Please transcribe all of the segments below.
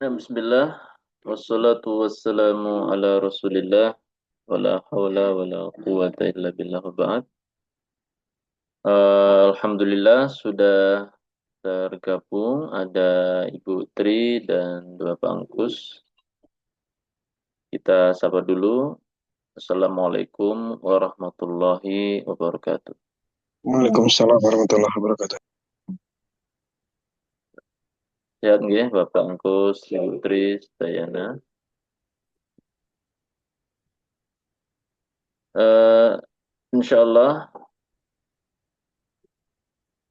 Bismillah, wassalatu wassalamu ala rasulillah, wala hawla wala quwata illa billah wa ba'd. Alhamdulillah sudah tergabung ada Ibu Tri dan dua Bangkus. Kita sapa dulu. Assalamualaikum warahmatullahi wabarakatuh. Waalaikumsalam warahmatullahi wabarakatuh. Sehat nggih Bapak Angkus, Ibu Tri, Dayana. Eh, Insyaallah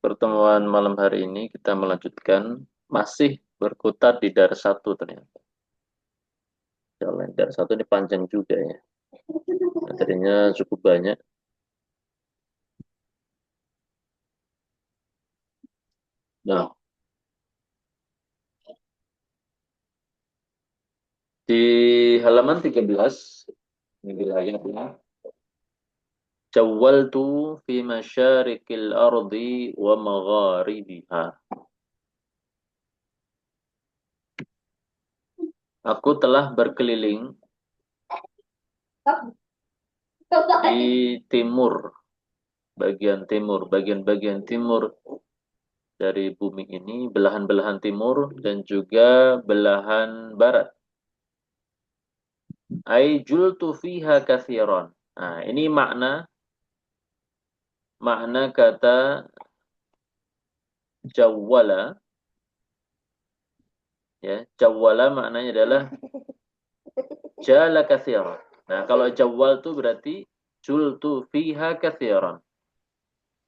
pertemuan malam hari ini kita melanjutkan masih berkutat di dar satu ternyata. Insyaallah dar satu ini panjang juga ya. Materinya cukup banyak. Nah, di halaman 13 ini wilayahnya. Jawwaltu fi masyarikil ardi wa magharibiha. Aku telah berkeliling di timur, bagian-bagian timur dari bumi ini, belahan-belahan timur dan juga belahan barat. Ai jultu fiha katsiran. Nah, ini makna kata jawwala ya. Jawwala maknanya adalah jala katsiran. Nah, kalau jawwal itu berarti jultu fiha katsiran.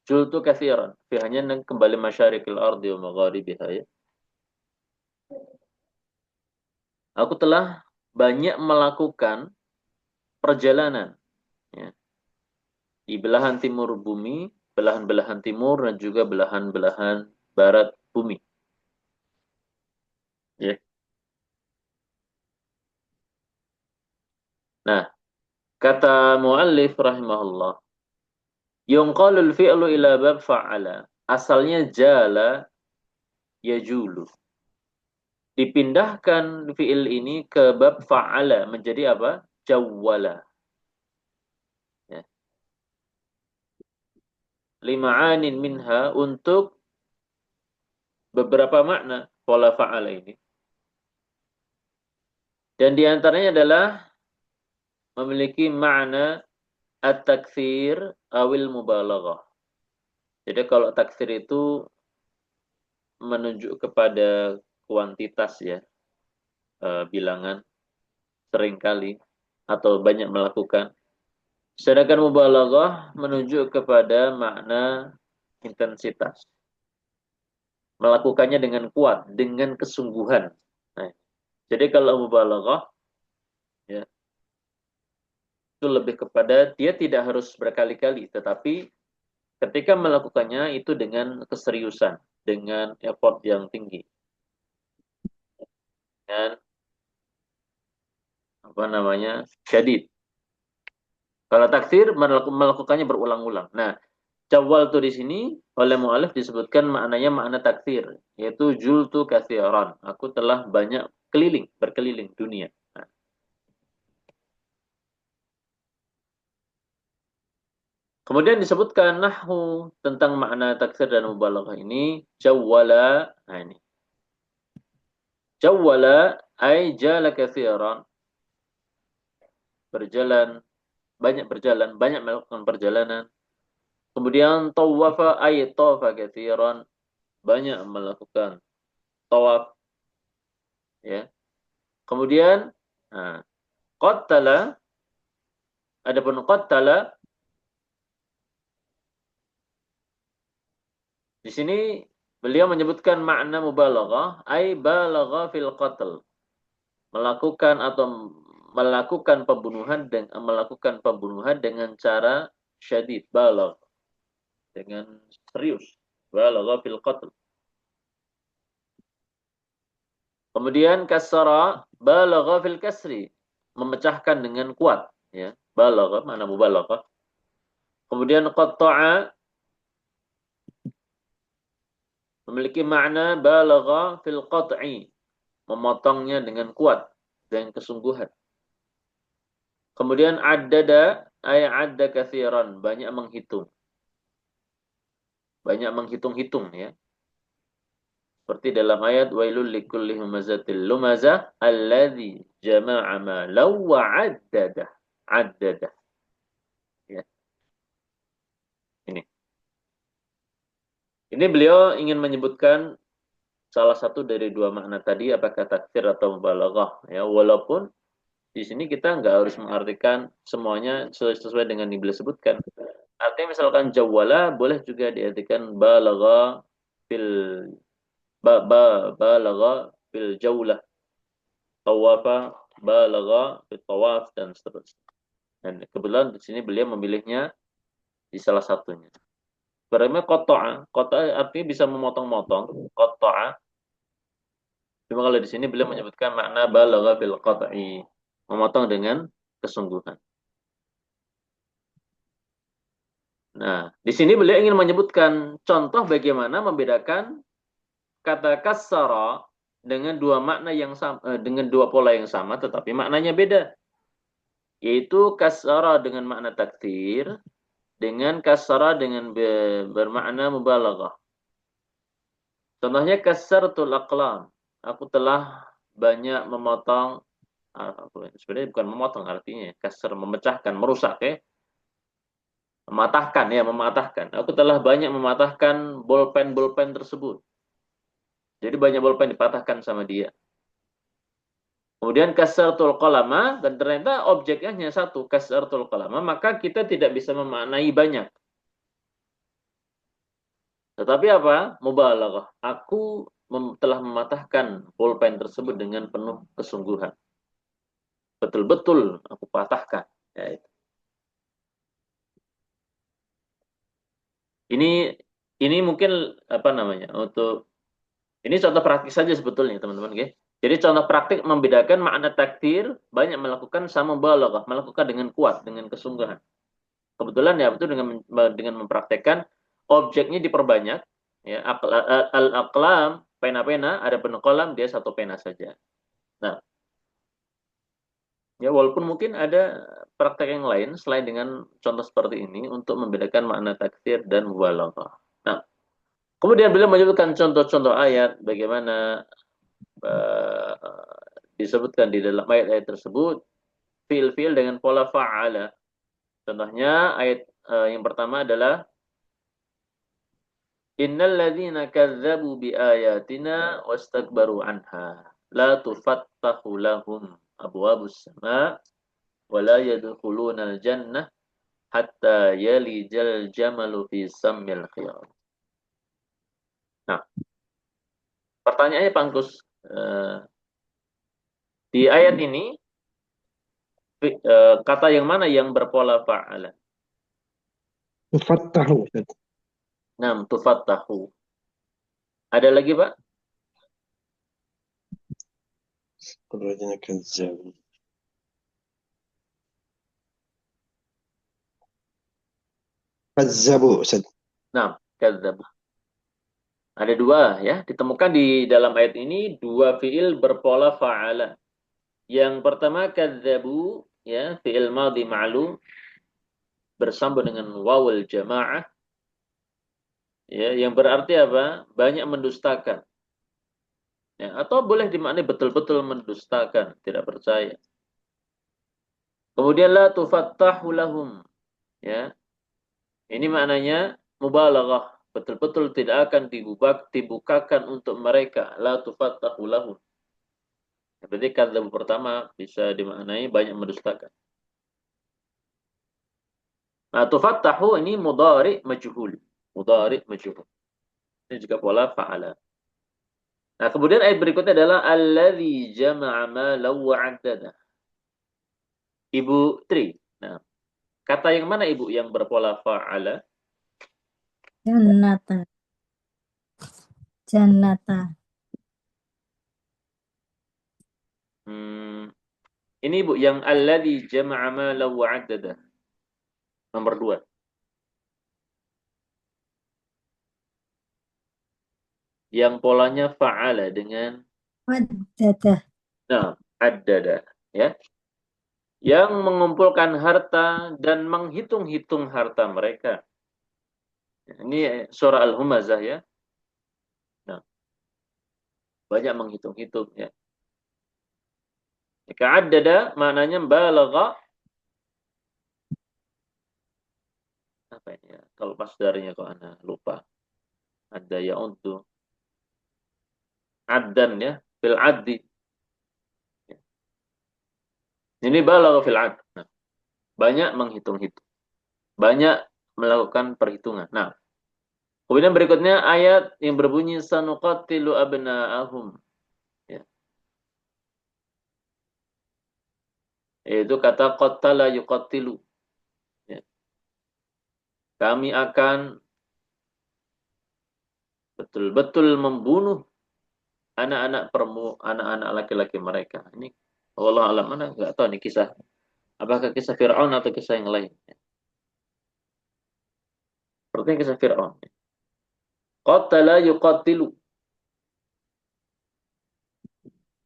Jultu katsiran. Fihanya kembali masyarikil ardi wa magharibiha ya. Aku telah banyak melakukan perjalanan ya, di belahan timur bumi, belahan-belahan timur dan juga belahan-belahan barat bumi. Ya. Nah, kata muallif rahimahullah, yunqalul fi'lu ila bab fa'ala. Asalnya jala yajulu. Dipindahkan fi'il ini ke bab fa'ala menjadi apa? Jawwala. Ya. Lima'anin minha untuk beberapa makna pola fa'ala ini. Dan diantaranya adalah memiliki makna at-taktsir awil mubalaghah. Jadi kalau taksir itu menunjuk kepada kuantitas ya, bilangan seringkali atau banyak melakukan. Sedangkan mubalaghah menunjuk kepada makna intensitas. Melakukannya dengan kuat, dengan kesungguhan. Nah, jadi kalau mubalaghah ya, itu lebih kepada dia tidak harus berkali-kali, tetapi ketika melakukannya itu dengan keseriusan, dengan effort yang tinggi. Dan apa namanya? Syadid. Kalau taksir melakukannya berulang-ulang. Nah, jawal tuh di sini oleh mu'alif disebutkan maknanya makna taksir, yaitu jultu katsiran. Aku telah banyak berkeliling dunia. Nah, kemudian disebutkan nahwu tentang makna taksir dan mubalaghah ini jawwala. Nah ini. Jawwala ay jala katsiran. Berjalan, banyak melakukan perjalanan. Kemudian tawafa ay tawafa katsiran, banyak melakukan tawaf ya. Kemudian nah, qattala, adapun qattala di sini beliau menyebutkan makna mubalaghah ay balagha fil qatl, melakukan atau melakukan pembunuhan dengan cara syadid, balagh, dengan serius, balagha fil qatl. Kemudian kasara balagha fil kasri, memecahkan dengan kuat ya. Balagha mana mubalaghah. Kemudian qatta'a memiliki makna balagha fil qat'i, memotongnya dengan kuat, dengan kesungguhan. Kemudian addada, ada katsiran, banyak menghitung. Banyak menghitung-hitung ya. Seperti dalam ayat wailul likulli humazatil lumazah alladzi jama'a malan wa 'addadah. 'Addadah. Ya, ini. Ini beliau ingin menyebutkan salah satu dari dua makna tadi, apakah takfir atau mubalaghah ya, walaupun di sini kita nggak harus mengartikan semuanya sesuai dengan yang beliau sebutkan. Artinya misalkan jawala boleh juga diartikan balagha fil balagha fil jaulah, tawafa balagha fil tawaf dan seterusnya. Dan kebetulan di sini beliau memilihnya di salah satunya. Berarti qata'a artinya bisa memotong-motong, qata'a. Cuma kalau di sini beliau menyebutkan makna balagha bil qat'i, memotong dengan kesungguhan. Nah, di sini beliau ingin menyebutkan contoh bagaimana membedakan kata kassara dengan dua makna yang sama, dengan dua pola yang sama tetapi maknanya beda. Yaitu kassara dengan makna takdir dengan kassara dengan bermakna mubalaghah. Contohnya kassartul aqlam. Aku telah banyak memotong, sebenarnya bukan memotong artinya, kasar memecahkan, merusak ya. Mematahkan ya, mematahkan. Aku telah banyak mematahkan bolpen-bolpen tersebut. Jadi banyak bolpen dipatahkan sama dia. Kemudian kasartul qalama, dan ternyata objeknya hanya satu, kasartul qalama, maka kita tidak bisa memaknai banyak. Tetapi apa? Mubalaghah. Aku telah mematahkan bolpen tersebut dengan penuh kesungguhan. Betul-betul aku patahkan. Ya, itu. Ini mungkin apa namanya? Untuk ini contoh praktik saja sebetulnya, teman-teman, okay? Jadi contoh praktik membedakan makna takdir banyak melakukan sama balaghah, melakukan dengan kuat, dengan kesungguhan. Kebetulan ya itu dengan mempraktekkan objeknya diperbanyak, ya al-aqlam, pena-pena, ada penuh kolam, dia satu pena saja. Nah, ya walaupun mungkin ada praktek yang lain selain dengan contoh seperti ini untuk membedakan makna takdir dan mubalaghah. Nah, kemudian beliau menyebutkan contoh-contoh ayat bagaimana disebutkan di dalam ayat-ayat tersebut fiil-fiil dengan pola fa'ala. Contohnya ayat yang pertama adalah innal ladzina kadzdzabu biayatina wastakbaru anha la tufattahu lahum abwabus sama wa la yadkhuluna al-jannah hatta yalijal jamalu fi sammil khiyam. Nah, pertanyaannya Pangkus, di ayat ini kata yang mana yang berpola fa'ala? Tufattahu. Nam, tufattahu. Ada lagi, Pak? Keduanya kazzab. Kazzabu, Ustaz. Nam, kadzdzab. Ada dua ya, ditemukan di dalam ayat ini dua fiil berpola fa'ala. Yang pertama kadzabu ya, fiil madhi ma'lum bersambung dengan wawul jamaah ya, yang berarti apa? Banyak mendustakan. Ya, atau boleh dimaknai betul-betul mendustakan, tidak percaya. Kemudian la tufattahu lahum ya. Ini maknanya mubalaghah, betul-betul tidak akan dibukakan untuk mereka, la tufattahu lahum. Berarti kadzdzab pertama bisa dimaknai banyak mendustakan. Nah, tufattahu ini mudhari majhul. Mudhari majhul. Ini juga pola fa'ala. Nah, kemudian ayat berikutnya adalah alladzi jama'a malan wa 'addada. Ibu Tri. Nah, kata yang mana Ibu yang berpola fa'ala? Jannata. Jannata. Ini Ibu yang alladzi jama'a malan wa 'addada. Nomor 2. Yang polanya fa'ala dengan Dadah. Nah, addada, ya. Yang mengumpulkan harta dan menghitung-hitung harta mereka. Ini surah Al-Humazah ya. Nah, banyak menghitung-hitung ya. Jika addada maknanya balagha, apa ini ya? Kalau pas darinya kok ana lupa. Ada ya untuk addan ya, fil addi. Ini balagha fil add. Nah, banyak menghitung-hitung. Banyak melakukan perhitungan. Nah, kemudian berikutnya ayat yang berbunyi sanuqatilu abna'ahum. Ya. Yaitu kata qattala yuqattilu. Ya. Kami akan betul-betul membunuh anak-anak laki-laki mereka. Ini Allah alam, mana nggak tahu nih kisah. Apakah kisah Fir'aun atau kisah yang lain? Sepertinya kisah Fir'aun. Qattala yuqattilu.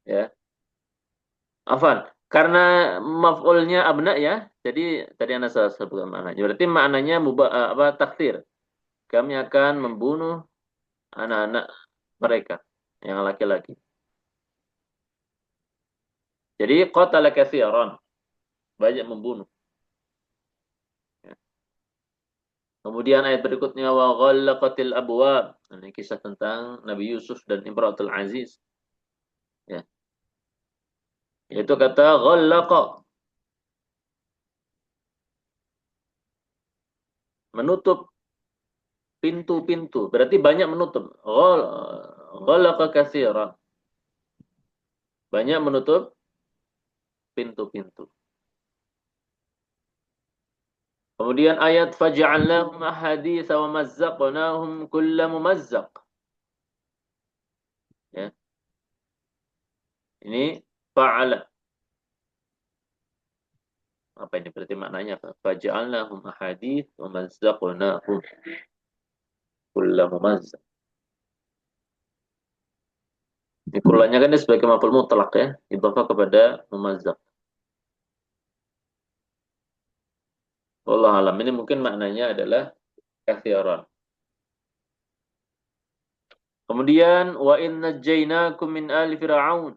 Ya. Afan. Karena maf'ulnya abna ya. Jadi tadi Anda salah sebutkan maknanya. Berarti maknanya takdir. Kami akan membunuh anak-anak mereka yang laki-laki. Jadi qatala katsiran. Banyak membunuh. Ya. Kemudian ayat berikutnya wa ghallaqatil abwab. Ini kisah tentang Nabi Yusuf dan Imratul Aziz. Ya. Itu kata ghallaqa, menutup pintu-pintu. Berarti banyak menutup. Ghallaqa katsiran. Banyak menutup pintu-pintu. Kemudian ayat faj'alnahum ahaditsa wa mazzaqnahum kulla mumazzaq. Ya. Ini fa'ala. Apa ini berarti maknanya apa? Faj'alnahum ahadits wa mazzaqnahum kulla mumazzaq. Ini kulanya kan dia sebagai maf'ul mutlaq ya, idhafah kepada mumazzaq. Wallahu alam, ini mungkin maknanya adalah katsiran. Kemudian wa inna najjaynakum min ali fir'aun.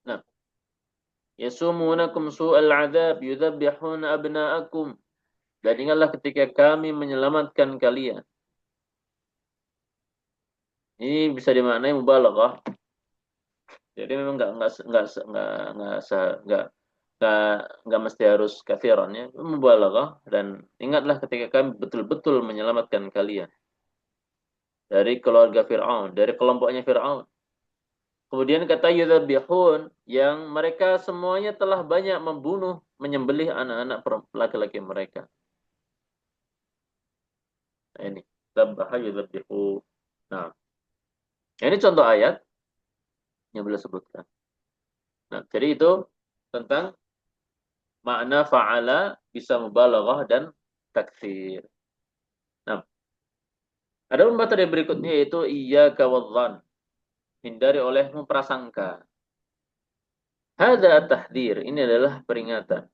Nah, yasumunakum su'al 'adzab yudzabbihuna abna'akum. Dan ingatlah ketika kami menyelamatkan kalian. Ini bisa dimaknai mubalaghah. Jadi memang nggak mesti harus kafiran ya, mubalaghah. Dan ingatlah ketika kami betul-betul menyelamatkan kalian dari keluarga Fir'aun, dari kelompoknya Fir'aun. Kemudian kata yudzabihun, yang mereka semuanya telah banyak membunuh, menyembelih anak-anak laki-laki mereka. Nah, ini dzabbaha yudzabihu. Nah, ini contoh ayat yang boleh sebutkan. Nah, jadi itu tentang makna fa'ala bisa mubalaghah dan takfir. Nah, ada materi berikutnya yaitu iyyaka wadh-dhann. Hindari olehmu prasangka. Hadza tahdzir, ini adalah peringatan.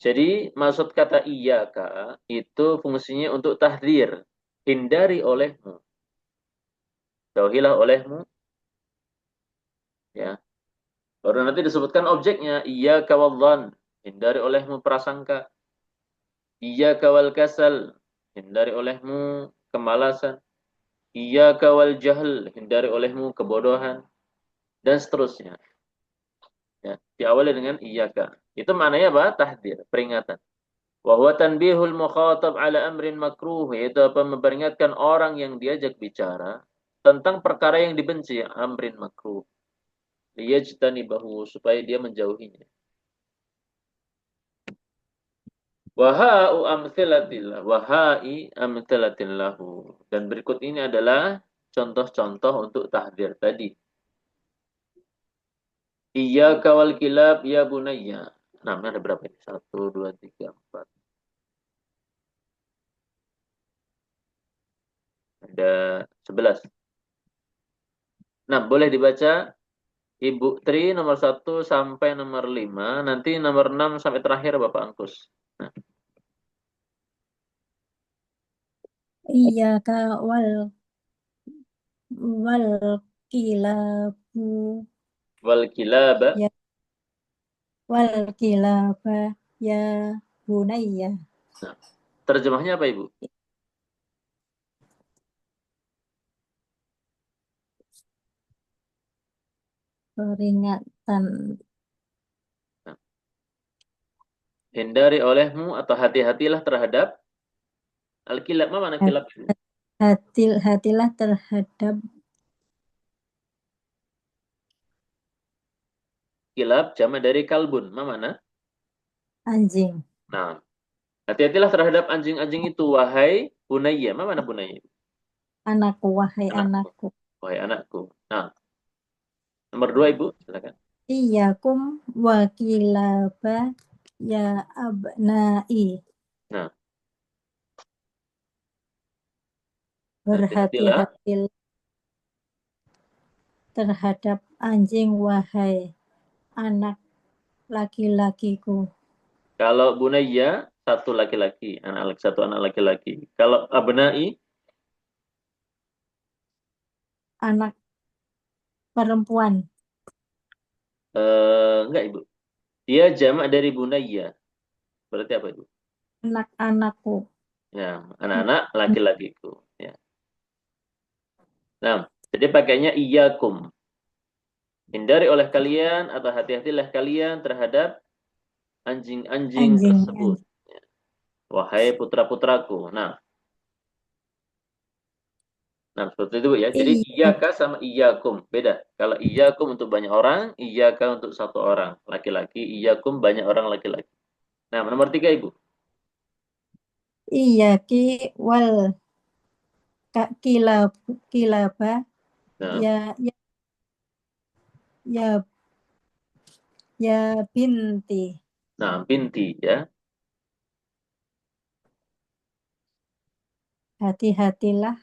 Jadi maksud kata iyyaka itu fungsinya untuk tahdzir. Hindari olehmu. Jauhilah olehmu. Ya. Baru nanti disebutkan objeknya iyyaka wadh-dhann. Hindari olehmu prasangka. Iyyaka wal kasal. Hindari olehmu kemalasan. Iyyaka wal jahl, hindari olehmu kebodohan, dan seterusnya. Ya, diawali dengan iyyaka. Itu maknanya apa? Tahdzir, peringatan. Wa huwa tanbihul mukhatab ala amrin makruh, yaitu apa? Memperingatkan orang yang diajak bicara tentang perkara yang dibenci, amrin makruh. Liyajtanibahu, supaya dia menjauhinya. Waha'u amtsilatillah, wahai amtsilatillahu. Dan berikut ini adalah contoh-contoh untuk tahdzir tadi. Iyyaka wal kilab ya bunayya. Nah, ini ada berapa ini? 1, 2, 3, 4. Ada 11. Nah, boleh dibaca Ibu Tri nomor 1 sampai nomor 5. Nanti nomor 6 sampai terakhir Bapak Angkus. Nah, Iyyaka wal kilabu wal kilaba. ya wal kilaba ya bunayya. Nah, terjemahnya apa Ibu? Peringatan Nah, hindari olehmu atau hati-hatilah terhadap al-kilab. Mana hat- kilab itu? hatilah terhadap Kilab jama dari kalbun. Mana? anjing. Nah, hati-hatilah terhadap anjing-anjing itu, wahai bunayya. Mana bunayya? Anakku, wahai Anakku. anakku. Wahai anakku. Nah, nomor 2 Ibu, silakan. Iyyakum wa kilaba ya abnai. Nah, hati-hatilah Berhati-hati terhadap anjing, wahai anak laki-lakiku. kalau bunayya satu laki-laki, satu anak laki-laki. Kalau abnai Anak perempuan, enggak Ibu. Dia jamak dari bunayya. Berarti apa Ibu? anak-anakku. Ya, anak-anak laki-lakiku. Ya. Nah, jadi pakainya iyyakum. Hindari oleh kalian atau hati-hatilah kalian terhadap anjing-anjing Anjing, tersebut. anjing. Ya. Wahai putra-putraku. Nah, seperti itu Bu, ya. Jadi Iya, iyyaka sama iyyakum beda. Kalau iyyakum untuk banyak orang, iyyaka untuk satu orang laki-laki, iyyakum banyak orang laki-laki. Nah, nomor 3 Ibu. iya ki wal kilaba Nah, ya ya ya ya binti. nah, binti ya. Hati-hatilah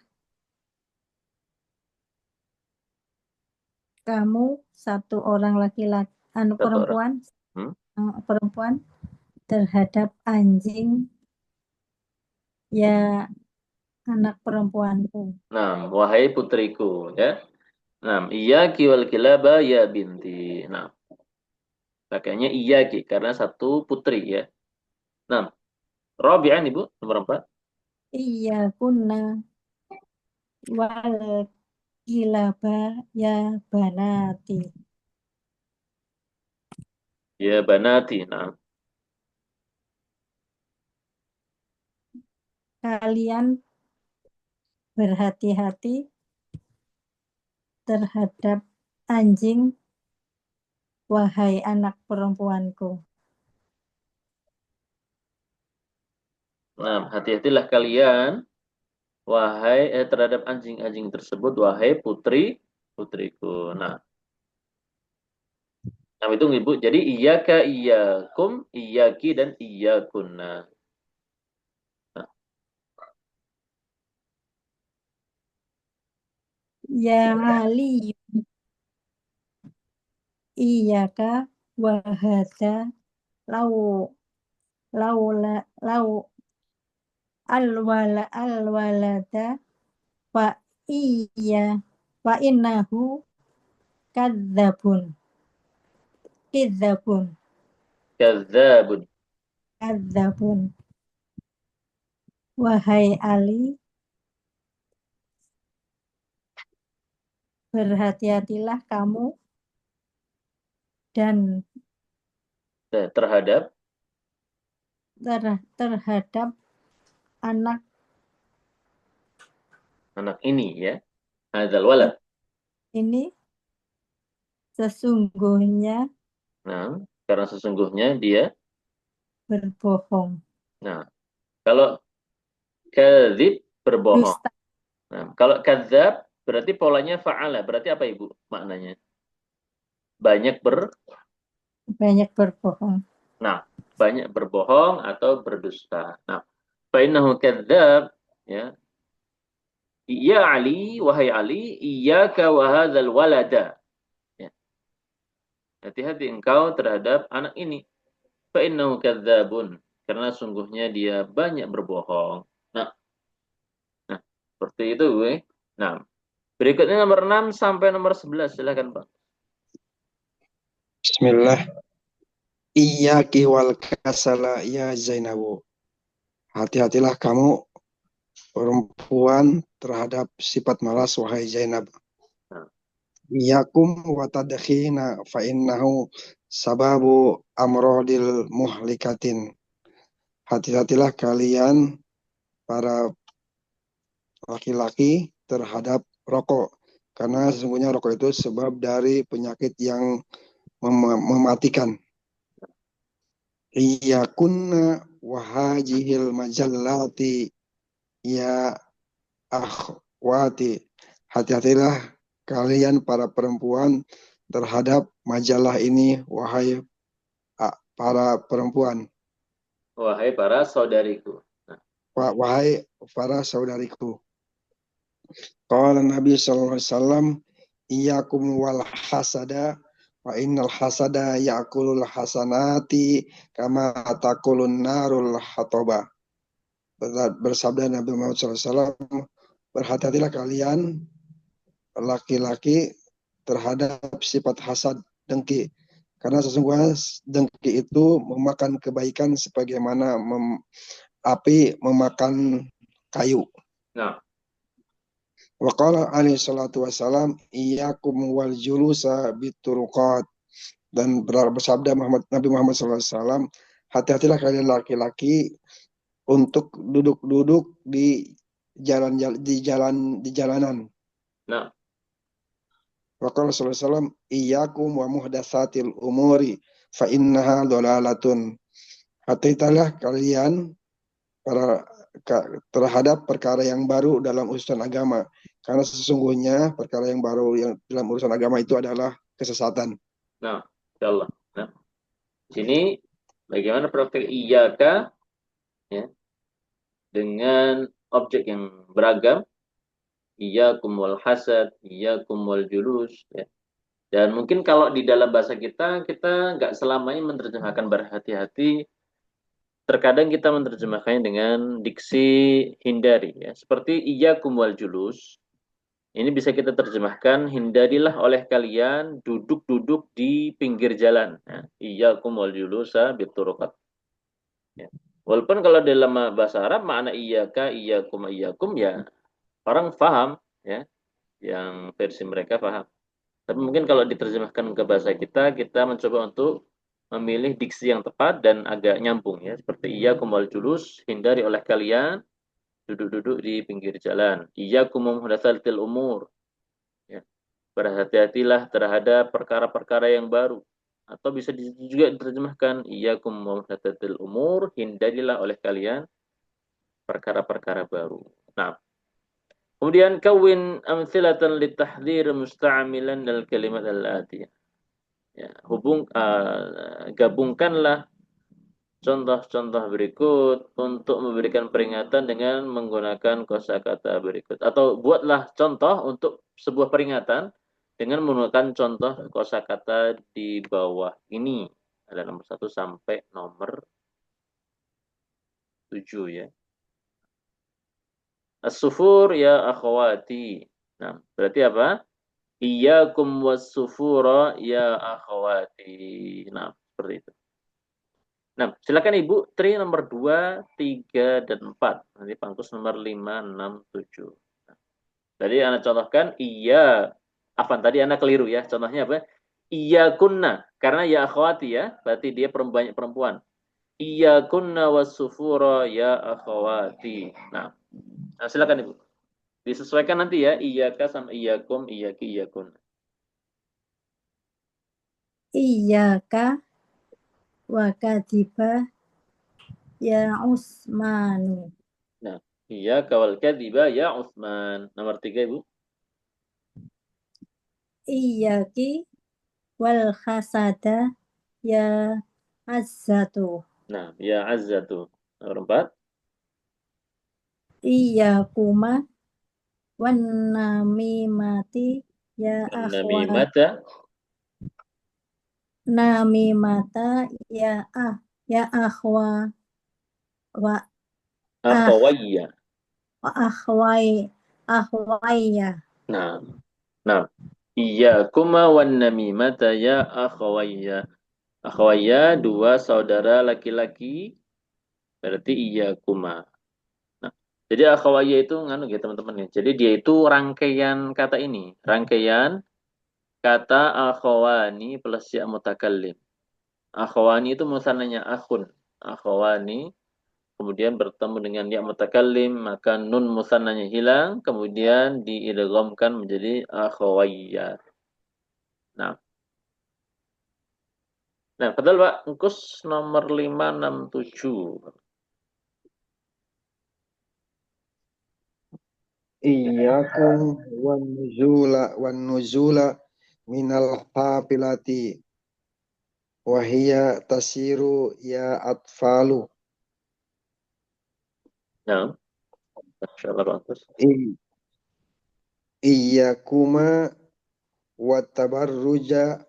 kamu, satu orang laki-laki, Satu orang. Hmm? perempuan terhadap anjing, ya anak perempuanku. Nah, wahai putriku ya. Nah, iyyaki wal kilaba ya binti. Nah, pakainya iyyaki karena satu putri ya. Nah, Rabi'an Ibu, nomor 4. Iya kunna wal kilaba ya banati. Ya banati. Nah, Kalian berhati-hati terhadap anjing, wahai anak perempuanku. hati-hatilah kalian wahai terhadap anjing-anjing tersebut wahai putriku. Nah, itu Ibu. Jadi iyyaka iyyakum, iyyaki dan iyyakunna. Nah, Ya Ali, iyaka wahada lau lau alwalada fa iya fa innahu kadzabun kidzabun kadzabun. kadzabun. Wahai Ali, berhati-hatilah kamu dan Terhadap terhadap anak anak ini ya. Hadzal walad. ini, sesungguhnya Nah, karena sesungguhnya dia. berbohong, Nah, kalau kadzib berbohong. dusta, Nah, kalau kadzab berarti polanya fa'ala. Berarti apa Ibu maknanya? Banyak banyak berbohong. Nah, banyak berbohong atau berdusta. Nah, fa innahu kadzab ya. Ya Ali, wahai Ali, iyyaka wa hadzal walada. Ya. Hati-hati engkau terhadap anak ini. Fa innahu kadzdzabun. Karena sungguhnya dia banyak berbohong. Nah, nah seperti itu gue. Nah, berikutnya nomor 6 sampai nomor 11. Silakan, Pak. Bismillah. Iyyaki wal kasala ya Zainabu. Hati-hatilah kamu perempuan terhadap sifat malas wahai Zainab. Nah, Iyakum wa tadkhina fa innahu sababu amrodil muhlikatin. Hati-hatilah kalian para laki-laki terhadap rokok. Karena sesungguhnya rokok itu sebab dari penyakit yang mematikan. Iyakunna wahajihil majallati ya akhwati. Hati-hatilah kalian para perempuan terhadap majalah ini, wahai para perempuan. wahai para saudariku. Nah, Wahai para saudariku. Qala Nabi sallallahu alaihi wasallam, iyyakum wal hasada wa innal hasada ya'kulul hasanati kama takulun narul hataba. Bersabda Nabi Muhammad SAW, berhati-hatilah kalian laki-laki terhadap sifat hasad, dengki. Karena sesungguhnya dengki itu memakan kebaikan sebagaimana api memakan kayu. nah, Wa qala alaihi salatu wassalam, iyyakum wal julusa bituruqat. Dan bersabda Nabi Muhammad SAW, hati-hatilah kalian laki-laki untuk duduk-duduk di jalanan. nah, Wa qala sallallahu alaihi wasallam, iyyakum wa muhdatsatil umuri fa innaha dhalalatun. Hati-hatilah kalian para terhadap perkara yang baru dalam urusan agama, karena sesungguhnya perkara yang baru yang dalam urusan agama itu adalah kesesatan. nah, insyaallah. Nah, sini bagaimana praktek iyyaka ya dengan objek yang beragam, iyyakum wal hasad, iyyakum wal julus ya. Dan mungkin kalau di dalam bahasa kita nggak selamanya menerjemahkan berhati-hati. Terkadang kita menerjemahkannya dengan diksi hindari ya. Seperti iyyakum wal julus. Ini bisa kita terjemahkan hindarilah oleh kalian duduk-duduk di pinggir jalan. Ya. Iyyakum wal julusa bituruqat. Ya. Walaupun kalau dalam bahasa Arab makna iyyaka, iyyakum ya orang paham ya, yang versi mereka paham. Tapi mungkin kalau diterjemahkan ke bahasa kita mencoba untuk memilih diksi yang tepat dan agak nyambung ya. Seperti iyyakum wal julus, hindari oleh kalian duduk-duduk di pinggir jalan. Iyyakum muhdatsatil umur. Ya. Berhati-hatilah terhadap perkara-perkara yang baru. Atau bisa juga diterjemahkan iyyakum muhdatsatil umur, hindarilah oleh kalian perkara-perkara baru. Nah, kemudian kawin amthilatan litahdhir musta'milan dal kalimat al-atiyah. Ya, gabungkanlah contoh-contoh berikut untuk memberikan peringatan dengan menggunakan kosakata berikut. Atau buatlah contoh untuk sebuah peringatan dengan menggunakan contoh kosakata di bawah ini. Ada nomor 1 sampai nomor 7 ya. As-sufur ya akhwati. Nah, berarti apa? Iyyakum was-sufura ya akhwati. Nah, seperti itu. Nah, silakan Ibu, tri nomor 2, 3, dan 4. Nanti pangkus nomor 5, 6, 7. Nah, tadi Anda contohkan, iya. Apa tadi Anda keliru ya? Contohnya apa? Iya kunna. Karena ya akhwati ya. Berarti dia banyak perempuan. Iya kunna was-sufura ya akhwati. Nah, silakan Ibu. Disesuaikan nanti ya. Iyaka sama iyakum, iyaki, iyakun. Iyaka wa kadiba ya Usmanu. Nah, iya kawal kadiba ya Utsman. Nomor 3 Ibu. Iyaki wal hasada ya Azzatu. Nah, ya Azzatu. Nomor 4. Iyakuma wan namimati ya akhwa Namimata namimata ya akhwa wa ah akhawayya. wa akhwaya. Nah, nah. Iyyakuma wan namimata ya akhawayya. Akhawayya dua saudara laki-laki berarti iyyakuma. Nah, jadi akhawayya itu nganu ya teman-teman ya. Jadi dia itu rangkaian kata ini, rangkaian kata akhawani plus ya mutakallim. Akhawani itu musananya akhun. Akhawani kemudian bertemu dengan ya mutakallim, maka nun musannanya hilang, kemudian diidghamkan menjadi akhawayya. Nah, padahal Pak, engkus nomor 567. Iyyakum wan nuzula minal hafilati wahia tasiru ya atfalu. Nah, insyaallah bagus. Iyyakuma wa tabarruja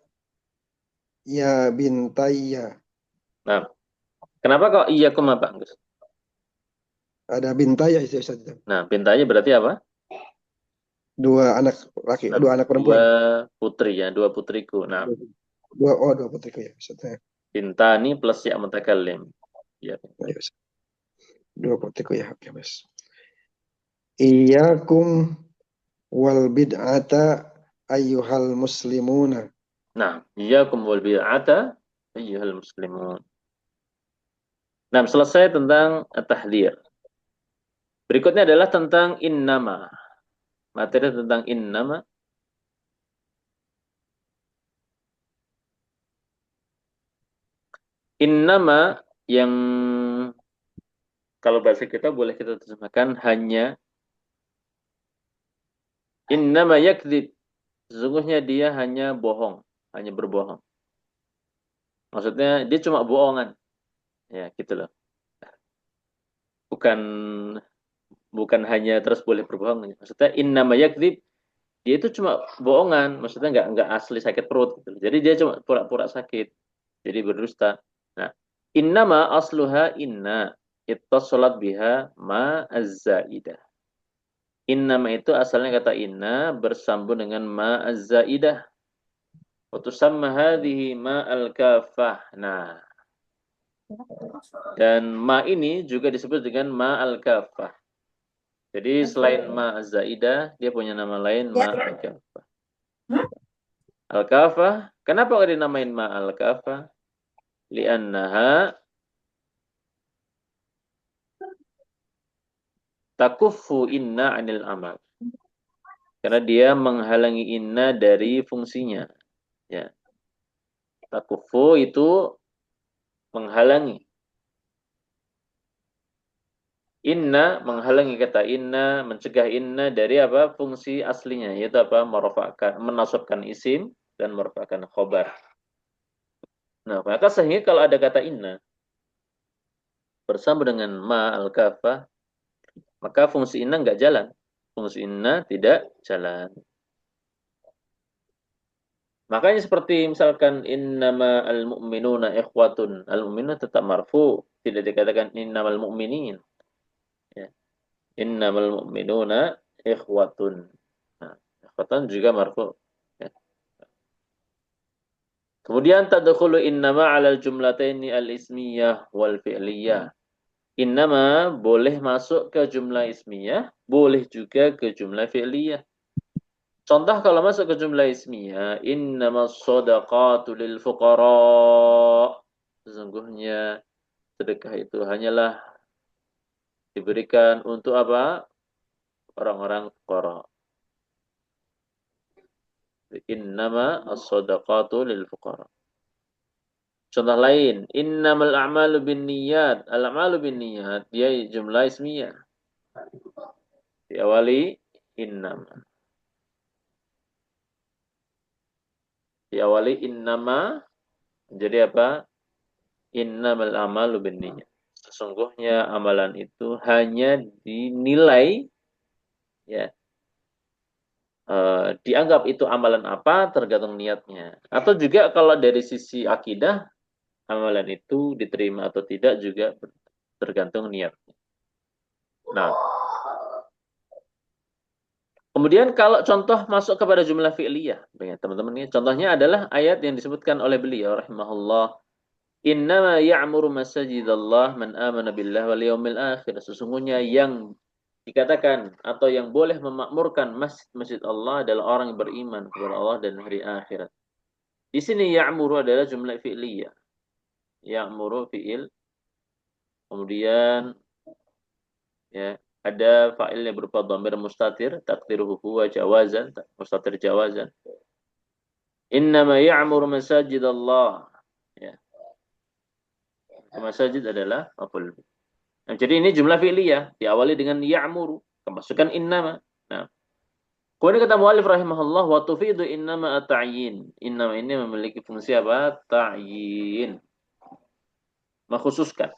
ya bintayya. Nah, kenapa kok iyyakum Pak Engkus? Ada bintayya itu Ustaz. Nah, bintanya berarti apa? Dua anak laki, Nah, dua anak dua perempuan. putri ya, dua putriku. Nah, Dua putriku ya Ustaz. bintani plus ya mutakallim. Ya. Ya, Ustaz. Dua putriku ya, oke Mas. Iyyakum wal bid'ata ayyuhal muslimuna. Nah, iyyakum wal bid'ata ayyuhal muslimun. Nah, selesai tentang tahdhir. Berikutnya adalah tentang innama. Materi tentang innama. Innama yang kalau bahasa kita boleh kita terjemahkan hanya. Innama yakdzib. Sesungguhnya dia hanya bohong, hanya berbohong. Maksudnya dia cuma bohongan. Ya, gitu loh. Bukan hanya terus boleh berbohong. Maksudnya innama yakdzib, dia itu cuma bohongan. Maksudnya nggak asli sakit perut gitu. Jadi dia cuma pura-pura sakit. Jadi berdusta. Nah, innama asluha inna ittasalat biha ma az-zaidah. Innama itu asalnya kata inna bersambung dengan ma az-zaidah. Wa tusamma hadhihi ma al-kafah. Nah, dan ma ini juga disebut dengan ma al-kafah. Jadi selain ma az-zaidah, dia punya nama lain ma al-kafah. Al-kafah, kenapa kok dinamain ma al-kafah? Li'annaha takuffu inna anil amal. Karena dia menghalangi inna dari fungsinya. Ya. Takuffu itu menghalangi. Inna menghalangi kata inna, mencegah inna dari apa? Fungsi aslinya, yaitu apa? Merofakkan, menasabkan isim dan merofakkan khobar. Nah, maka sehingga kalau ada kata inna bersama dengan ma al-kafah, maka fungsi inna nggak jalan. Fungsi inna tidak jalan. Makanya seperti misalkan innama al-mu'minuna ikhwatun. Al-mu'minuna tetap marfu, tidak dikatakan innamal mu'minin. Ya. Innamal mu'minuna ikhwatun. Nah, ikhwatun juga marfu. Ya. Kemudian tadkhulu innama 'alal jumlataini al-ismiyah wal fi'liyah. Innama boleh masuk ke jumlah ismiyah, boleh juga ke jumlah fi'liyah. Contoh kalau masuk ke jumlah ismiyah, innamas shadaqatu lil fuqara. Sesungguhnya sedekah itu hanyalah diberikan untuk apa? Orang-orang fuqara. Innama as-shadaqatu lil fuqara. Contoh lain, innamal a'malu binniyat. Al-a'malu binniyat, dia jumlah ismiyah. Diawali innama. Diawali innama menjadi apa? Innamal a'malu binniyat. Sesungguhnya amalan itu hanya dinilai ya dianggap itu amalan apa tergantung niatnya. Atau juga kalau dari sisi akidah, amalan itu diterima atau tidak juga tergantung niatnya. Nah, kemudian kalau contoh masuk kepada jumlah fi'liyah, teman-teman ini contohnya adalah ayat yang disebutkan oleh beliau rahimahullah, innama ya'muru masajidallah man amana billah wal yaumil akhir. Sesungguhnya yang dikatakan atau yang boleh memakmurkan masjid-masjid Allah adalah orang yang beriman kepada Allah dan hari akhirat. Di sini ya'muru adalah jumlah fi'liyah. Ya'muru fi'il, kemudian ya ada fa'ilnya berupa dhamir mustatir, taqdiruhu huwa jawazan, mustatir jawazan. Innama ya'muru masajid Allah. Ya. Masajid adalah maf'ul. Nah, jadi ini jumlah fi'liyah diawali dengan ya'muru, kemasukan innama. Nah, kemudian kata mu'allif rahimahullah wa tufidu innama at-ta'yin. Innama ini memiliki fungsi apa? Ta'yin. Mengkhususkan.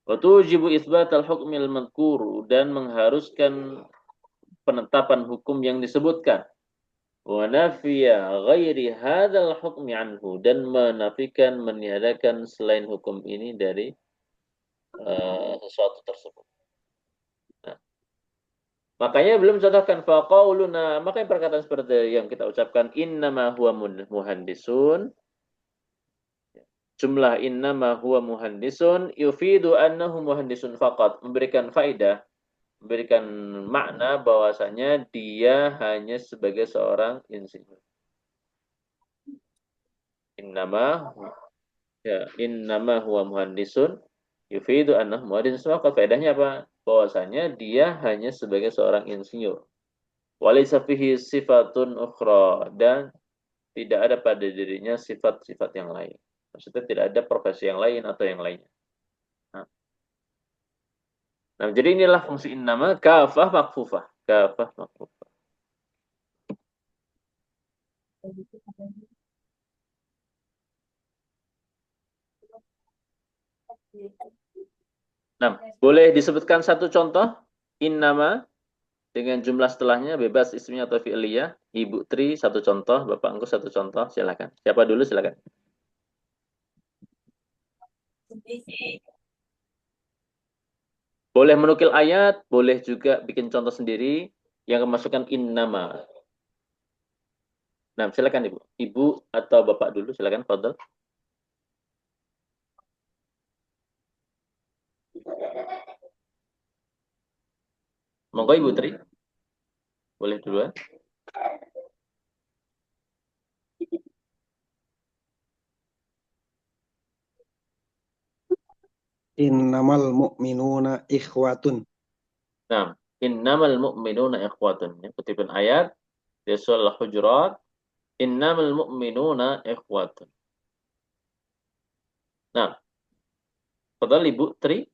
Wa tujibu itsbatal hukmil madhkur, dan mengharuskan penetapan hukum yang disebutkan. Wa nafiya ghairi hadzal hukmi anhu, dan menafikan, meniadakan selain hukum ini dari sesuatu tersebut. Nah, makanya belum contohkan faqauluna, makanya perkataan seperti yang kita ucapkan innama huwa muhandisun, jumlah innama huwa muhandisun yufidu annahu muhandisun faqat, memberikan faidah, memberikan makna bahwasanya dia hanya sebagai seorang insinyur. Innama innama huwa muhandisun yufidu annahu muhandisun faqat. Faedahnya apa? Bahwasanya dia hanya sebagai seorang insinyur. Walaysa fihi sifatun ukhra, dan tidak ada pada dirinya sifat-sifat yang lain. Maksudnya tidak ada profesi yang lain atau yang lainnya. Nah, jadi inilah fungsi innama, kafah makfufah. Kafah makfufah. Nah, boleh disebutkan satu contoh innama dengan jumlah setelahnya, bebas isminya atau fi'liyah. Ibu Tri satu contoh, Bapak Anggus satu contoh, silakan. Siapa dulu silakan. Boleh menukil ayat, boleh juga bikin contoh sendiri yang kemasukan innama. Nah, silakan Ibu. Ibu atau Bapak dulu, silakan, fadhal. Monggo Ibu Tri. Boleh duluan. Innamal mu'minuna ikhwatun. Nah, innamal mu'minuna ikhwatun. Ya, kutipan ayat di surah Al-Hujurat, innamal mu'minuna ikhwatun. Nah, padahal Ibu Tri.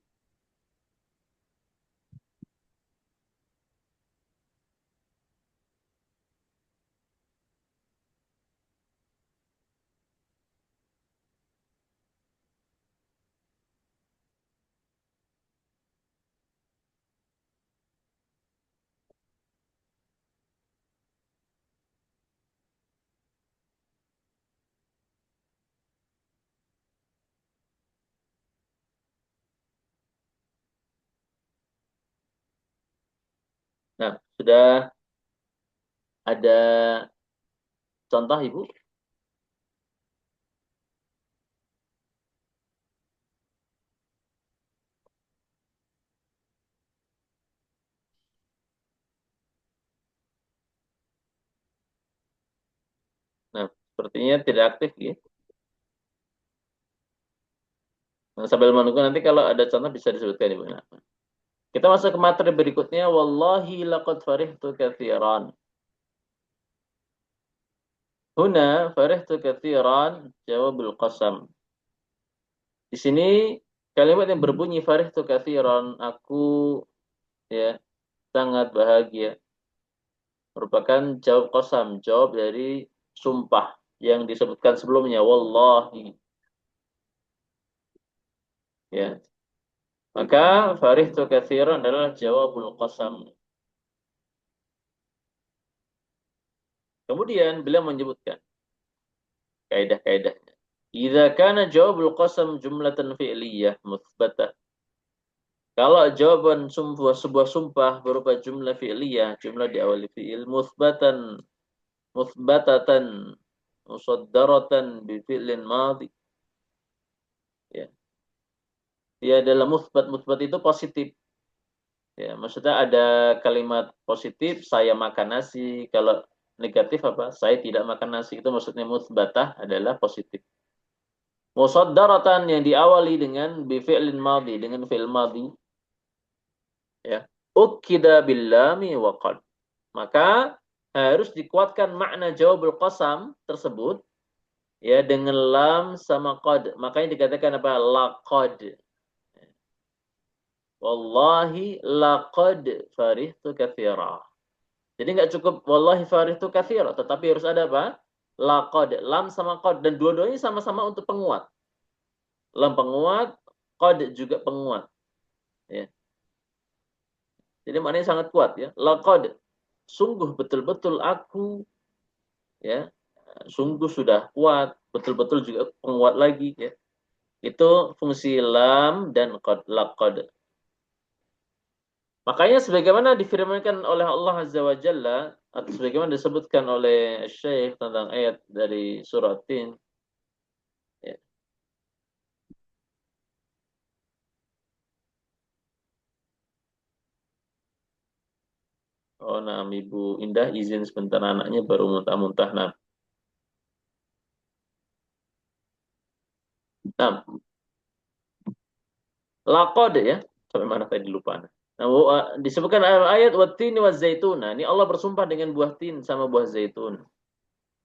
Nah, sudah ada contoh Ibu? Nah, sepertinya tidak aktif ya. Nah, sambil menunggu nanti kalau ada contoh bisa disebutkan Ibu. Nah, kita masuk ke materi berikutnya. Wallahi laqad farihtu katsiran. Huna farihtu katsiran jawabul qasam. Di sini kalimat yang berbunyi farihtu katsiran, aku ya sangat bahagia, merupakan jawab qasam, jawab dari sumpah yang disebutkan sebelumnya, wallahi. Ya. Maka farihtu katsiran adalah jawabul qasam. Kemudian beliau menyebutkan kaidah-kaidahnya. Idza kana jawabul qasam jumlatan fi'liyah mutsbatah. Kalau jawaban sebuah sumpah berupa jumlah fi'liyah, jumlah diawali fi'il mutsbatatan musaddaratan bi fi'lin madhi. Ya. Dia adalah musbat itu positif. Ya, maksudnya ada kalimat positif, saya makan nasi. Kalau negatif apa? Saya tidak makan nasi. Itu maksudnya musbatah adalah positif. Musaddaratan yang diawali dengan bifi'lin madhi, dengan fi'il madhi. Ya. Ukida billami wa qad. Maka harus dikuatkan makna jawabul qasam tersebut ya dengan lam sama qad. Makanya dikatakan apa? Laqad. Wallahi laqad farihtu katsira. Jadi nggak cukup wallahi farihtu katsira, tetapi harus ada apa? Laqad, lam sama qad, dan dua-duanya sama-sama untuk penguat. Lam penguat, qad juga penguat. Ya. Jadi maknanya sangat kuat ya. Laqad, sungguh betul-betul aku ya, sungguh sudah kuat, betul-betul juga penguat lagi ya. Itu fungsi lam dan qad, laqad. Makanya sebagaimana difirmankan oleh Allah Azza wa Jalla atau sebagaimana disebutkan oleh Syekh tentang ayat dari surah Tin ya. Oh, nah, Ibu Indah izin sebentar, anaknya baru muntah-muntah. Nah, laqad ya. Sampai mana tadi lupa. Nah, disebutkan ayat wattini wazaitun. Nah, ini Allah bersumpah dengan buah tin sama buah zaitun.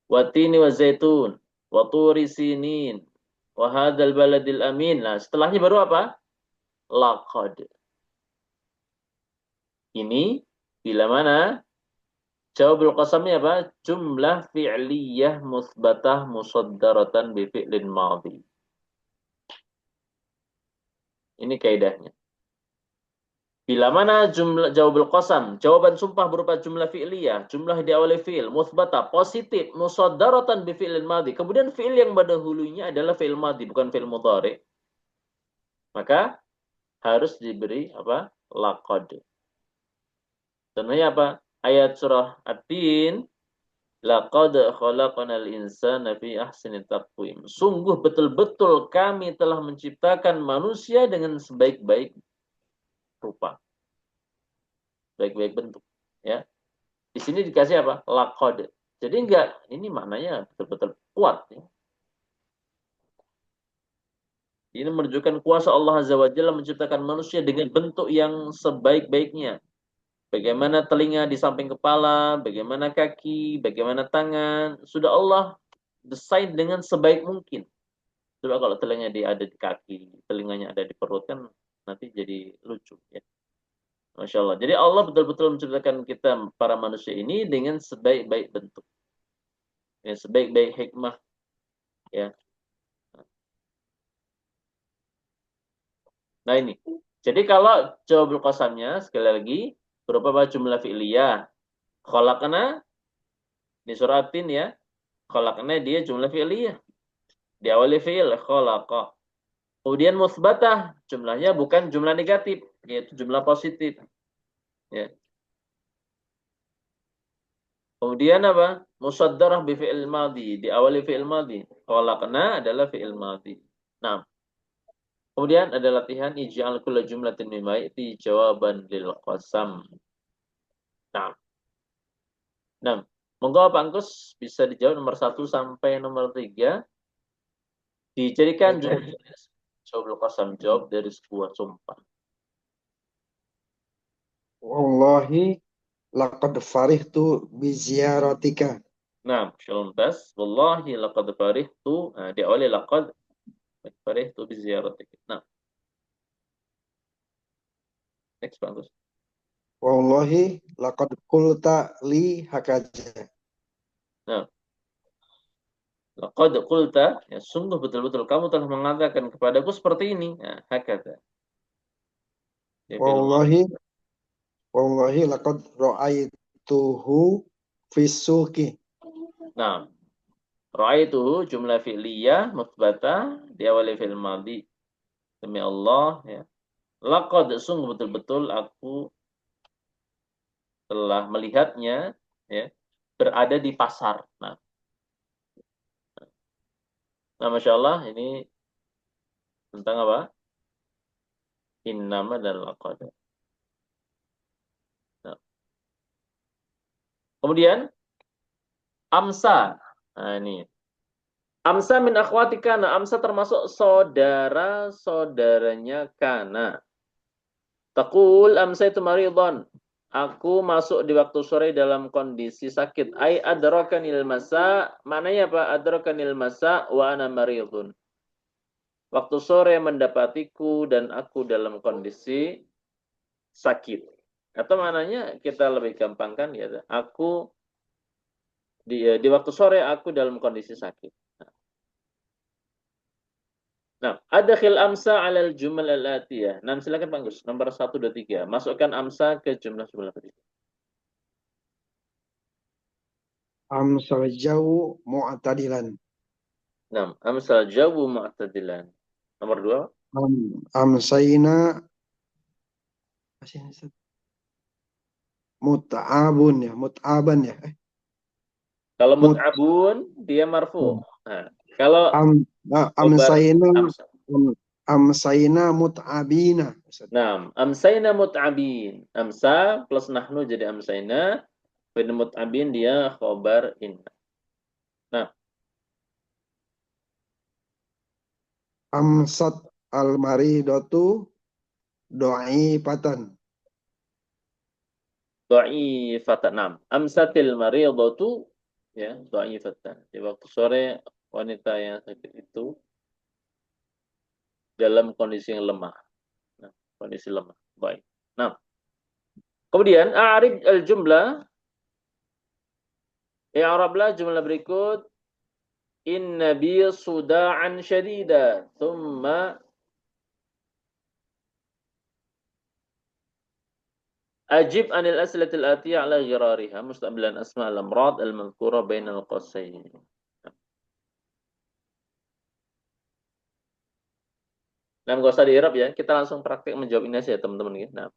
Wattini wazaitun, wa turi sinin, wa hadzal baladil amin. Nah, setelahnya baru apa? Laqad. Ini bila mana jawabul qasamnya apa? Jumlah fi'liyah musbatah musaddaratan bi fi'lin madhi. Ini kaidahnya. Bila mana jumlah jawabul qasam, jawaban sumpah berupa jumlah fi'liyah, jumlah diawali fi'il, musbata, positif, musaddaratan bi fi'lin madhi. Kemudian fi'il yang berdahulunya adalah fi'il madhi, bukan fi'il mudhari. Maka harus diberi apa? Laqad. Contohnya apa? Ayat surah At-Tin, laqad khalaqnal insana fi ahsani taqwim. Sungguh betul-betul kami telah menciptakan manusia dengan sebaik-baik rupa, baik-baik bentuk, ya. Di sini dikasih apa? Laqad. Jadi enggak, ini maknanya betul-betul kuat, ya. Ini menunjukkan kuasa Allah Azza wa Jalla menciptakan manusia dengan bentuk yang sebaik-baiknya. Bagaimana telinga di samping kepala, bagaimana kaki, bagaimana tangan, sudah Allah desain dengan sebaik mungkin. Coba kalau telinganya ada di kaki, telinganya ada di perut, kan nanti jadi lucu ya. Masya Allah. Jadi Allah betul-betul menciptakan kita para manusia ini dengan sebaik-baik bentuk, dengan sebaik-baik hikmah ya. Nah ini. Jadi kalau jawabul qasamnya sekali lagi berupa jumlah fi'liyah. Khalaqna di suratin ya. Khalaqna dia jumlah fi'liyah. Diawali fi'il khalaqa. Kemudian musbatah, jumlahnya bukan jumlah negatif, yaitu jumlah positif. Ya. Kemudian apa? Musaddarah bi fi'il madhi, diawali fi'il madhi. Khalaqna adalah fi'il madhi. Nah, kemudian ada latihan ij'al kulla jumlatin mimma ya'ti jawaban lil qasam. Nah. Nah, monggo Pak Angkus bisa dijawab nomor 1 sampai nomor 3. Dijadikan jawab qasam, jawab dari sebuah sumpah. Wallahi laqad farihtu bi ziyaratika. Nah, shalom tas. Wallahi laqad farihtu. Nah, diawali laqad farihtu bi ziyaratik. Nah, next Pak Angkus. Wallahi laqad qulta li hakaza. Nah, laqad qulta, ya sungguh betul-betul kamu telah mengatakan kepadaku seperti ini. Nah, hakata. Ya, Wallahi laqad ra'aituhu fi suqi. Nah, ra'aituhu jumlah fi'liyah mutsbatah diawali fi'il madhi. Demi Allah ya. Laqad sungguh betul-betul aku telah melihatnya ya berada di pasar. Nah, Masya Allah ini tentang apa? Innama dan laqad. Nah, kemudian amsa. Nah, ini. Amsa min akhwati kana. Amsa termasuk saudara-saudaranya kana. Taqul amsa itu maridon. Aku masuk di waktu sore dalam kondisi sakit. Ai adrakanil masa. Maknanya apa? Adrakanil masa wa ana maridun. Waktu sore mendapatiku dan aku dalam kondisi sakit. Atau maknanya kita lebih gampangkan ya. Aku di waktu sore aku dalam kondisi sakit. Nah, adkhil amsa 'alal jumal al-atiyah. Nah, silakan Pak Gus. Nomor 1 2 3. Masukkan amsa ke jumlah berikut. Amsal jauh mu'tadilan. Nah, amsal jawu mu'tadilan. Nomor 2. Amsayna mut'abun ya, mut'aban ya. Kalau Mut mut'abun dia marfu. Nah, kalau khobar amsayna amsa. amsayna mut'abina. Nah, amsayna mut'abin. Amsa plus nahnu jadi amsayna. Bin mut'abin dia khobar inna. Nah, Amsat al-maridatu do'ifatan. dhaifatan. Nah, amsatil maridatu ya, dhaifatan. Di waktu sore wanita yang sakit itu dalam kondisi yang lemah. Nah, kondisi lemah. Baik. Nah, kemudian a'rib al-jumlah. I'rablah jumlah berikut. Inna bi suda'an syadida. Thumma ajib anil aslatil atiyah ala ghirariha. Mustaqbilan asma al-amrad al-madhkura bainal qawsayn. Nah, nggak usah di-i'rab ya. Kita langsung praktik menjawab ini saja teman-teman. Nah,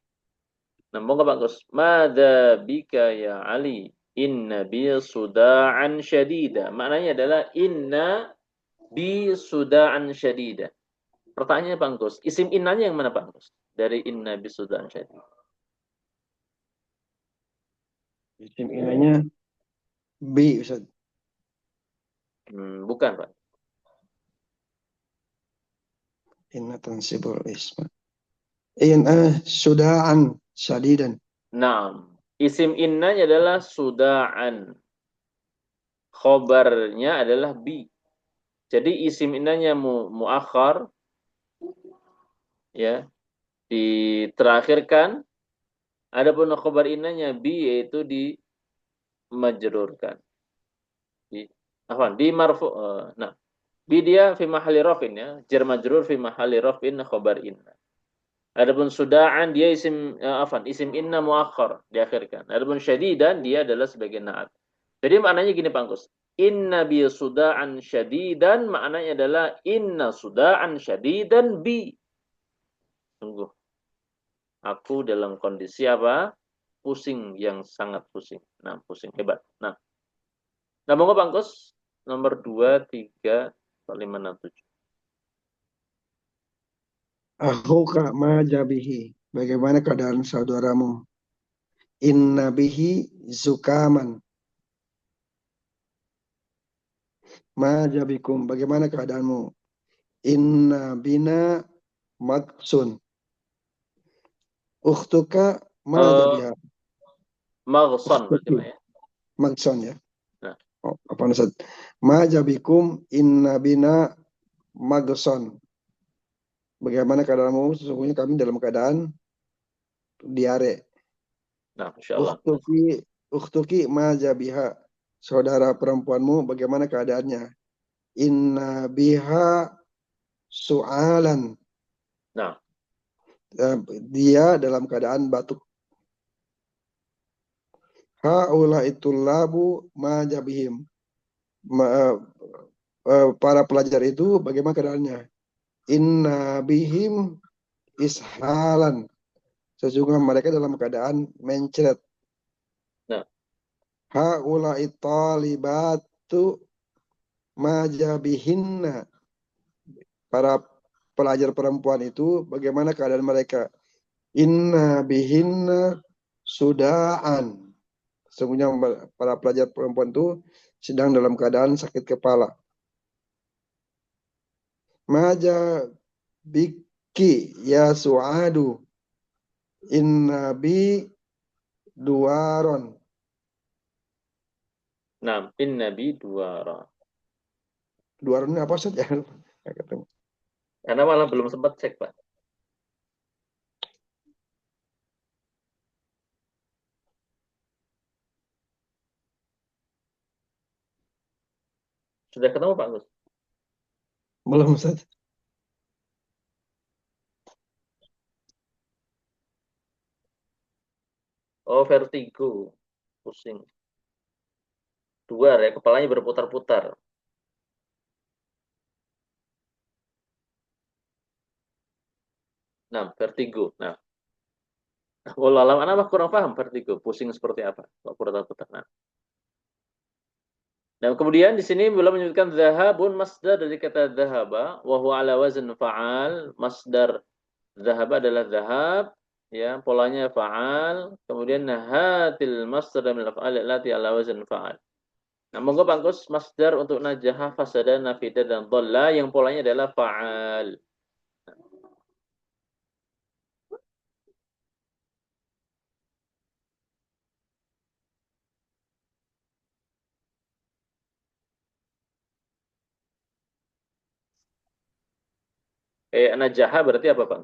monggo Pak Gus. Madza bika ya Ali? Inna bi suda'an syadida. Maknanya adalah inna bi suda'an syadida. Pertanyaannya Pak Gus, isim innanya yang mana Pak Gus? Dari inna bi suda'an syadida. Isim inanya bi, Ustaz. Bukan Pak. Inna tansibul isma. Inna suda'an syadidan. Nah, isim innanya adalah suda'an. Khobarnya adalah bi. Jadi isim innanya muakhar ya, diterakhirkan. Adapun khobar innanya bi yaitu dimajrurkan. Di marfu. Nah, bi dia fi mahalli rafin ya, jar majrur fi mahalli rafin khobar inna. Adapun suda'an dia isim inna muakhar diakhirkan. Adapun syadidan dia adalah sebagai na'at. Jadi maknanya gini Pak Gus. Inna bi suda'an syadidan maknanya adalah inna suda'an syadidan bi. Sungguh aku dalam kondisi apa? Pusing yang sangat pusing. Nah, pusing hebat. Nah, monggo Pak Gus. Nomor 2 3 4 5 6 7. Ahuka ma jabihi. Bagaimana keadaan saudaramu? Inna bihi zukaman. Ma jabikum. Bagaimana keadaanmu? Inna bina matsun. Ukhtuka ma jabiha. Maghson berarti Pak ya. Matsun ya. Nah. Oh, apa Ustaz? Ma jabikum inna bina magson. Bagaimana keadaanmu? Sesungguhnya kami dalam keadaan diare. Nah, insyaallah. Ukhtuki ma jabiha. Saudara perempuanmu bagaimana keadaannya? Inna biha su'alan. Nah, dia dalam keadaan batuk. Haula itullabu ma jabihim. para pelajar itu bagaimana keadaannya? Inna bihim ishalan. Sesungguhnya mereka dalam keadaan mencret. Nah, Haula'i talibatu majabihinna. Para pelajar perempuan itu bagaimana keadaan mereka? Inna bihinna sudaan. Sesungguhnya para pelajar perempuan itu sedang dalam keadaan sakit kepala. Maja biki ya suadu. Inna bi duaron. nah, in nabi duara. Duaron ini apa saja? Nggak ketemu. Karena malah belum sempat cek, Pak. Sudah ketemu, Pak Gus? Belum saja. Oh, vertigo. Pusing. Duar ya, kepalanya berputar-putar. Nah, vertigo. Nah, walau alam anak kurang paham vertigo. Pusing seperti apa? Kok putar-putar. Nah. Dan kemudian di sini beliau menyebutkan zahabun masdar dari kata zahaba wa huwa ala wazn fa'al. Masdar zahaba adalah zahab, ya, polanya fa'al. Kemudian hatil masdar min al-af'al allati ala wazn fa'al. Nah, monggo Bang Gus, masdar untuk najaha, fasada, nafida dan dhalla yang polanya adalah fa'al. Najaha berarti apa, Bang?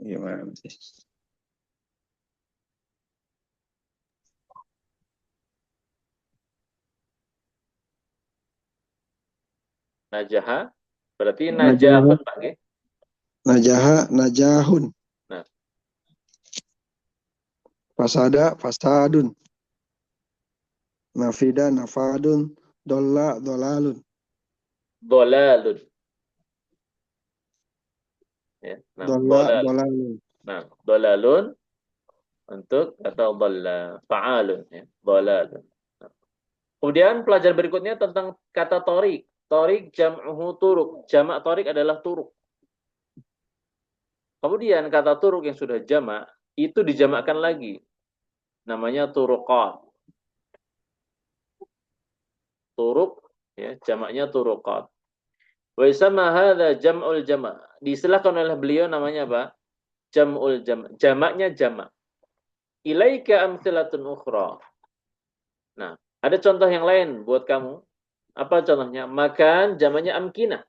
Gimana sih? Najaha berarti Najaha, najahun, Pak, nggih. najaha, najahun. Nah, Fasada, fasadun. Nafida, nafadun. Dolla, dolalun. dhalalun. Ya, nah, Dolla, dhalal. dolalun. Nah, dhalalun untuk atau dhalla, fa'alun, ya, dhalalun. Nah. Kemudian pelajaran berikutnya tentang kata torik. Torik jam'uhu turuk. Jamak torik adalah turuk. Kemudian kata turuk yang sudah jamak itu dijamakkan lagi. Namanya turuqat. Turuk, ya, jamaknya turuqat. Wa yusamma hadza jam'ul jama'. Diistilahkan oleh beliau namanya apa? Jam'ul jama'. Jamaknya jamak. Ilaika amtsilatun ukhra. Nah, ada contoh yang lain buat kamu. Apa contohnya? Makan jamaknya amkinah.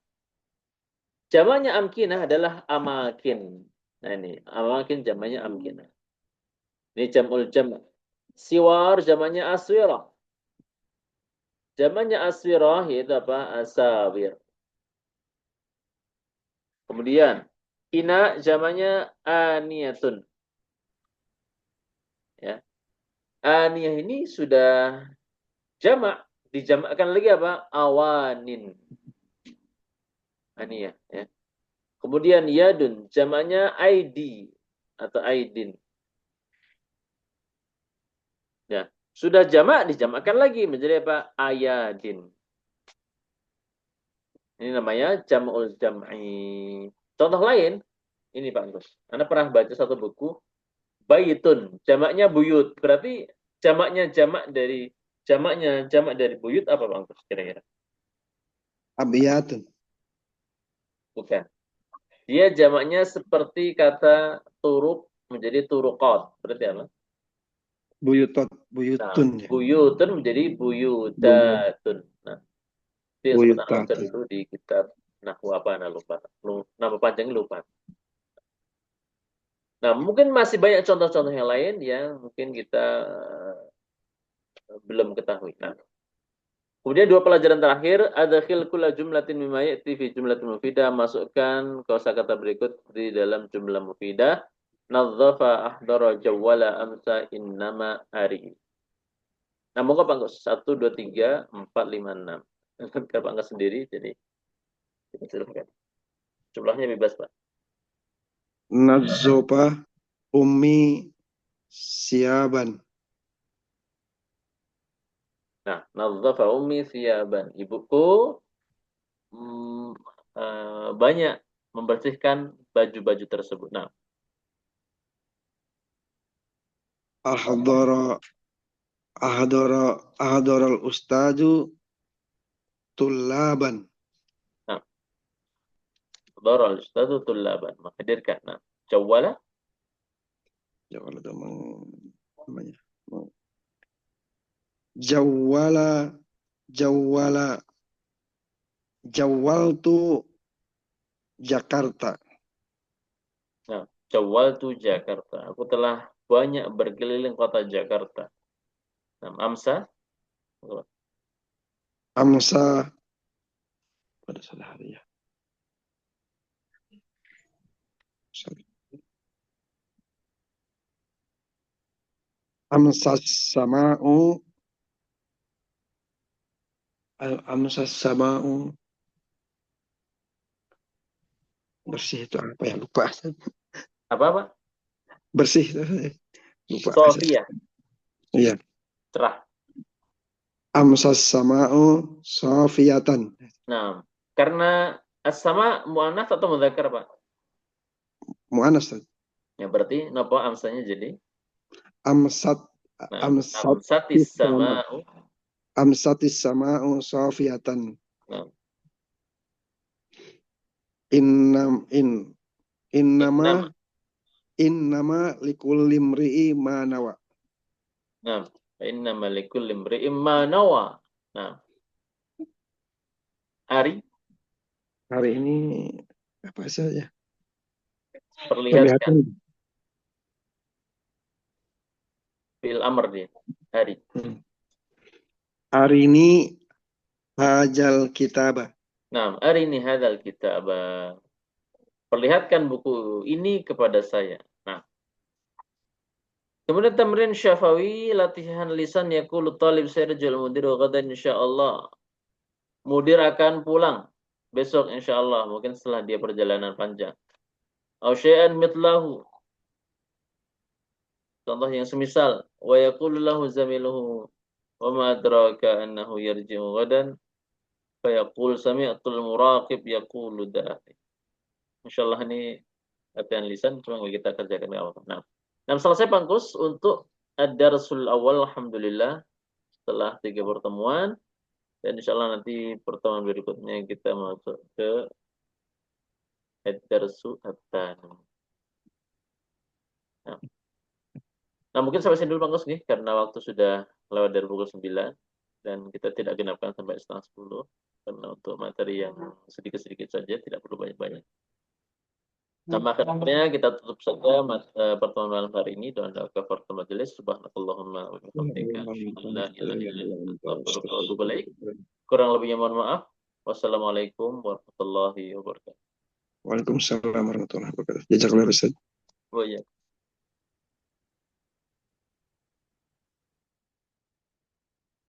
Jamaknya amkinah adalah amakin. Nah ini, amakin jamaknya amkinah. Ini jam'ul jama'. Siwar jamaknya aswirah. Jamaknya aswirah yaitu apa? Asawir. Kemudian, ina jamaknya aniyatun. Ya. Aniyah ini sudah jamak. Dijamakkan lagi apa? Awanin. Aniyah. Ya. Kemudian yadun, jamaknya ID atau aidin. Ya. Sudah jamak, dijamakkan lagi menjadi apa? Ayadin. Ini namanya jam'ul jam'i. Contoh lain, ini Pak Gus. Anda pernah baca satu buku, Baitun, jamaknya buyut. Berarti jamaknya jamak dari buyut apa Bang Gus kira-kira? Abiyatun. Bukan. Dia jamaknya seperti kata turuk menjadi turuqat. Berarti apa? Buyutot, Nah, buyutun ya. buyutun menjadi Buyut, buyutatun. Nah, itu yang sempat anak baca buyutatun. dulu di kitab Nahwu apa, anak lupa. Nama panjangnya lupa. Nah, mungkin masih banyak contoh-contoh yang lain yang mungkin kita belum ketahui. Nah, Kemudian dua pelajaran terakhir, adkhil kulla jumlatin mimma ya'ti fi jumlatin mufidah, masukkan kosakata berikut di dalam jumlah mufidah. Nadzafa ahdara jawwala amsa innama ari. Nah, moga Pak Anggus 1 2 3 4 5 6. Kalau Pak Anggus sendiri jadi kita silakan. Jumlahnya bebas, Pak. Nadzofa ummi siaban. Nah, nadzafa ummi siyaban. Ibuku banyak membersihkan baju-baju tersebut. Nah, Ahdara al ustadu tullaban. nah, daral ustadu tullaban. Menghadirkan. Nah, jawwala. Jawala itu namanya. Jawala jawaltu Jakarta. Nah, jawwaltu Jakarta. Aku telah banyak berkeliling kota Jakarta. Nah, amsa. Amsa pada sore hari ya. Sorry. Amsas sama'u bersih itu apa ya, lupa. Apa? Bersih itu lupa. Sofia. Iya. Cerah. Amsas sama'u sofiyatan. Nah, karena as-sama muannats atau mudzakkar, Pak? Mu'anas. Ya berarti napa amsanya jadi? Amsat Nah, amsatis sama'u. sama'u sofiyatan. Nah, innama likulli imri'i ma nawa. nah, innama likulli imri'in ma nawa. Nah, hari ini apa saja? perlihatkan fil amr dia. Hari. Hari ini hajal kitabah. Nah, hari ini hadzal kitab. Perlihatkan buku ini kepada saya. Nah, kemudian tamrin syafawi, latihan lisan yaqulu talib sayarjul mudir ghadan insyaallah. Mudir akan pulang besok insyaallah, mungkin setelah dia perjalanan panjang. Au syai'an mitlahu. Contoh yang semisal, wa yaqulu lahu zamiluhu wa ma adraka annahu yarji'u ghadan fa yaqul sami'tul muraqib yaqulu da'i. Insyaallah ini latihan lisan cuma kita kerjakan di awal. Nah, selesai Pangkus untuk ad-darsul awal alhamdulillah setelah 3 pertemuan, dan insyaallah nanti pertemuan berikutnya kita masuk ke ad-darsu at-tsani. Nah, mungkin sampai sini dulu Pangkus nih karena waktu sudah lewat dari pukul 9 dan kita tidak genapkan sampai setengah 10 karena untuk materi yang sedikit-sedikit saja tidak perlu banyak-banyak. Nah, makanya kita tutup saja pertemuan malam hari ini dengan doa kafaratul majelis. Subhanakallahumma wa bihamdika asyhadu an la ilaha illa anta astaghfiruka wa atubu ilaik. Kurang lebihnya mohon maaf. Wassalamualaikum warahmatullahi wabarakatuh. Waalaikumsalam warahmatullahi wabarakatuh. Jazakallahu khairan. Oh iya.